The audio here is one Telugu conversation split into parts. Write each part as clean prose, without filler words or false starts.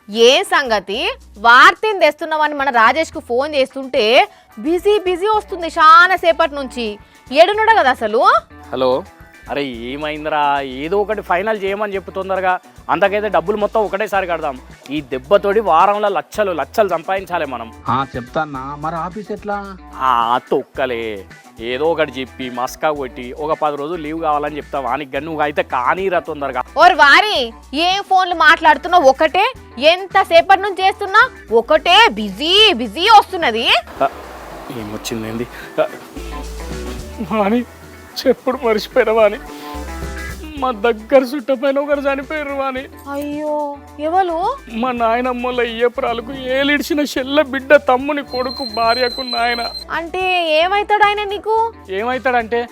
ఏ సంగతి వార్తని తెస్తున్నామని మన రాజేష్కు ఫోన్ చేస్తుంటే బిజీ బిజీ వస్తుంది చాలా సేపటి నుంచి. ఏడున్నాడు కదా అసలు. హలో, అరే ఏమైందిరా? ఏదో ఒకటి ఫైనల్ చేయమని చెప్పు తొందరగా. అంతకైతే డబ్బులు మొత్తం ఒకటేసారి కడదాం. ఈ దెబ్బతోటి వారంలో లక్షలు లక్షలు సంపాదించాలి మనం. చెప్తానా, మరి ఆఫీస్ ఎట్లా? తొక్కలే, ఏదో ఒకటి చెప్పి మస్కా కొట్టి ఒక 10 రోజులు లీవ్ కావాలని చెప్తా వానికి. కానీ నువ్వు అయితే కానీరా తొందరగా. ఓర్ వారి, ఏం ఫోన్లు మాట్లాడుతున్నావు? ఒకటే ఎంత సేపటి నుంచి చేస్తున్నా ఒకటే బిజీ బిజీ వస్తున్నది. ఏమొచ్చింది వాణి? చెప్పుడు మర్చిపోయిన వాణి, మా దగ్గర చుట్టపైన ఒకరు చనిపోయారు వాణి. అయ్యో, ఎవరు? మా నాయనమ్మల అయ్యపురాలకు ఏలిడిచిన చెల్ల బిడ్డ తమ్ముని కొడుకు భార్యకు నాయన. అంటే ఏమైతాడు ఆయన నీకు? ఏమైతాడంటే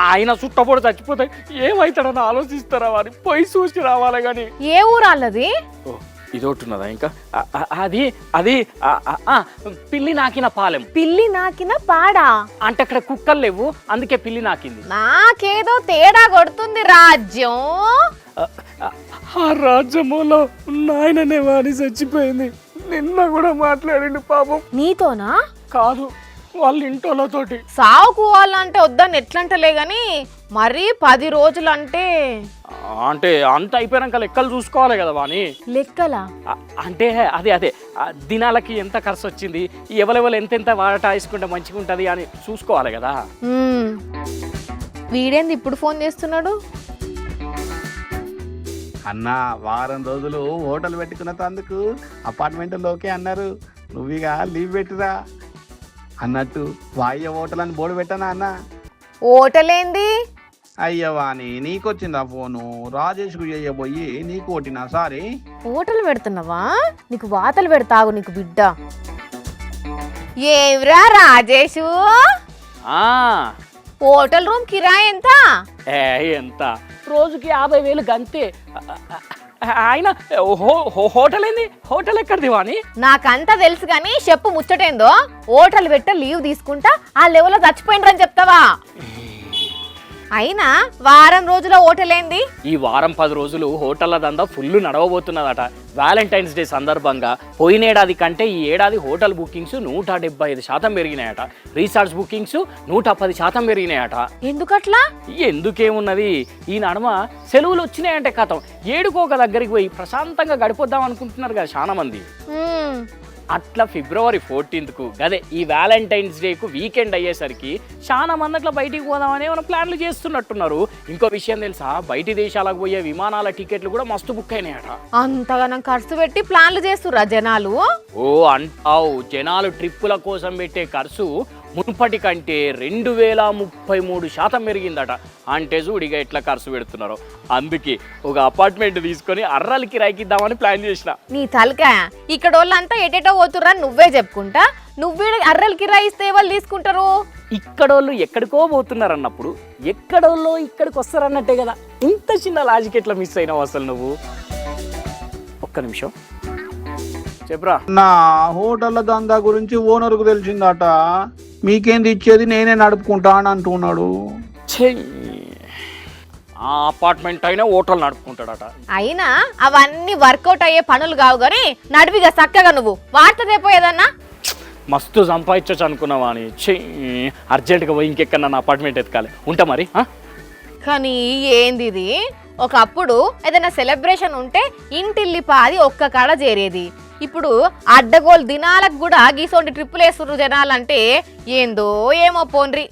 ఆయన చుట్టపొడు చచ్చిపోతాయి. ఏమైతాడని ఆలోచిస్తారా వారి? పోయి చూసి రావాలి. కానీ ఏ ఊరు వాళ్ళది? ఇదొకటి ఉన్నదా ఇంకా? అది అది పిల్లి నాకిన పాలెం. పిల్లి నాకిన పాడా? అంటే అక్కడ కుక్కలు లేవు, అందుకే పిల్లి నాకింది. నాకేదో తేడా కొడుతుంది రాజ్యం. ఆ రాజ్యములో నాయననే వాణి చచ్చిపోయింది. నిన్న కూడా మాట్లాడిండు పాపం. నీతోనా? కాదు, వాళ్ళ ఇంటోళ్ళతోటి. సావుకు వాళ్ళంటే వద్దని ఎట్లంటలే గాని మరి 10 రోజులు అంటే అంత అయిపోయాక లెక్కలు చూసుకోవాలి కదా వాణి. లెక్కలా? అంటే అదే దినాలకి ఎంత ఖర్చు వచ్చింది, ఎవరెవరు ఎంతెంత వాడటా వేసుకుంటే మంచిగా ఉంటుంది అని చూసుకోవాలి కదా. వీడేంది ఇప్పుడు ఫోన్ చేస్తున్నాడు? అన్న, వారం రోజులు హోటల్ పెట్టుకున్న తందుకు అపార్ట్మెంట్లోకే అన్నారు. నువ్వుగా లీవ్ పెట్టిరా అన్నట్టు వాయ్య హోటల్ అని బోర్డు పెట్టానా అన్న? హోటల్ ఏంది? అయ్యవాని, నీకొచ్చిందా ఫోను? రాజేష్కు చేయబోయి నీకు కొట్టినా సారీ. హోటల్ పెడుతున్నావా? నీకు వాతలు పెడతాగు నీకు బిడ్డ. ఏవ్రా రాజేషు, హోటల్ రూమ్ కిరాయి ఎంత? ఎంత? రోజుకి 50,000 గంతే. ఆయన హోటల్ ఏంది? హోటల్ ఎక్కడిది వాణి? నాకంతా తెలుసు కానీ చెప్పు ముచ్చటేందో. హోటల్ పెట్ట లీవ్ తీసుకుంటా ఆ లెవెల్లో చచ్చిపోయినరని చెప్తావా? అయినా వారం రోజుల హోటల్ ఏంది? ఈ వారం 10 రోజులు హోటళ్ల దందా ఫుల్ నడవబోతున్నదట. వ్యాలంటైన్స్ డే సందర్భంగా పోయిన ఏడాది కంటే ఈ ఏడాది హోటల్ బుకింగ్స్ 175% పెరిగినాయట. రీసార్ట్స్ బుకింగ్స్ 110% పెరిగినాయట. ఎందుకట్లా? ఎందుకేమున్నది, ఈ నడుమ సెలవులు వచ్చినాయంటే కథం ఏడుకోక దగ్గరికి పోయి ప్రశాంతంగా గడిపోద్దాం అనుకుంటున్నారు కదా చాలా మంది. అట్లా February 14th అదే ఈ వ్యాలంటైన్స్ డేకు వీకెండ్ అయ్యేసరికి చాలా మంది అట్లా బయటికి పోదామని ఏమైనా ప్లాన్లు చేస్తున్నట్టున్నారు. ఇంకో విషయం తెలుసా, బయటి దేశాలకు పోయే విమానాల టికెట్లు కూడా మస్తు బుక్ అయినాయట. అంతగానం ఖర్చు పెట్టి ప్లాన్లు చేస్తుర్రా జనాలు? అంటావు, జనాలు ట్రిప్పుల కోసం పెట్టే ఖర్చు మునుపటి కంటే 2033% పెరిగిందట. అంటే చూడిగా ఎట్లా ఖర్చు పెడుతున్నారు. అందుకే ఒక అపార్ట్మెంట్ తీసుకొని అర్రలు కిరాయికిద్దామని ప్లాన్ చేసిన. నీ తలకాయ, ఇక్కడ వాళ్ళంతా ఎటేటో పోతుర్రా నువ్వే చెప్పుకుంటా. నువ్వే అర్రలు కిరాయి ఇస్తే వాళ్ళు తీసుకుంటారు. ఇక్కడోళ్ళు ఎక్కడికో పోతున్నారు అన్నప్పుడు ఎక్కడోళ్ళు ఇక్కడికి వస్తారన్నట్టే కదా. ఇంత చిన్న లాజిక్ ఎట్లా మిస్ అయినావు అసలు నువ్వు? ఒక్క నిమిషం చెప్పురా. నా హోటల్ దందా గురించి ఓనర్కు తెలిసిందట. మీకేంది ఇచ్చేది, నేనే నడుపుకుంటా అని అంటున్నాడు. ఆ అపార్ట్మెంట్ అయినా హోటల్ నడుపుకుంటాడట. అయినా అవన్నీ వర్కౌట్ అయ్యే పనులు కావు కానీ నడివిగా చక్కగా నువ్వు వార్త రేపోయేదన్నా. మస్తు సంపాదించచ్చు అనుకున్నావా అని. అర్జెంటుగా పోయి ఇంకెక్కడన్నా అపార్ట్మెంట్ ఎత్తుకాలి. ఉంటా మరి. కానీ ఏంది ఇది? ఒకప్పుడు ఏదైనా సెలబ్రేషన్ ఉంటే ఇంటిల్లి పాది ఒక్క కాడ చేరేది. ఇప్పుడు అడ్డగోలు దినాలకు కూడా గీసోంటి ట్రిప్పులు వేస్తున్నారు జనాలంటే ఏందో ఏమో పోన్రి.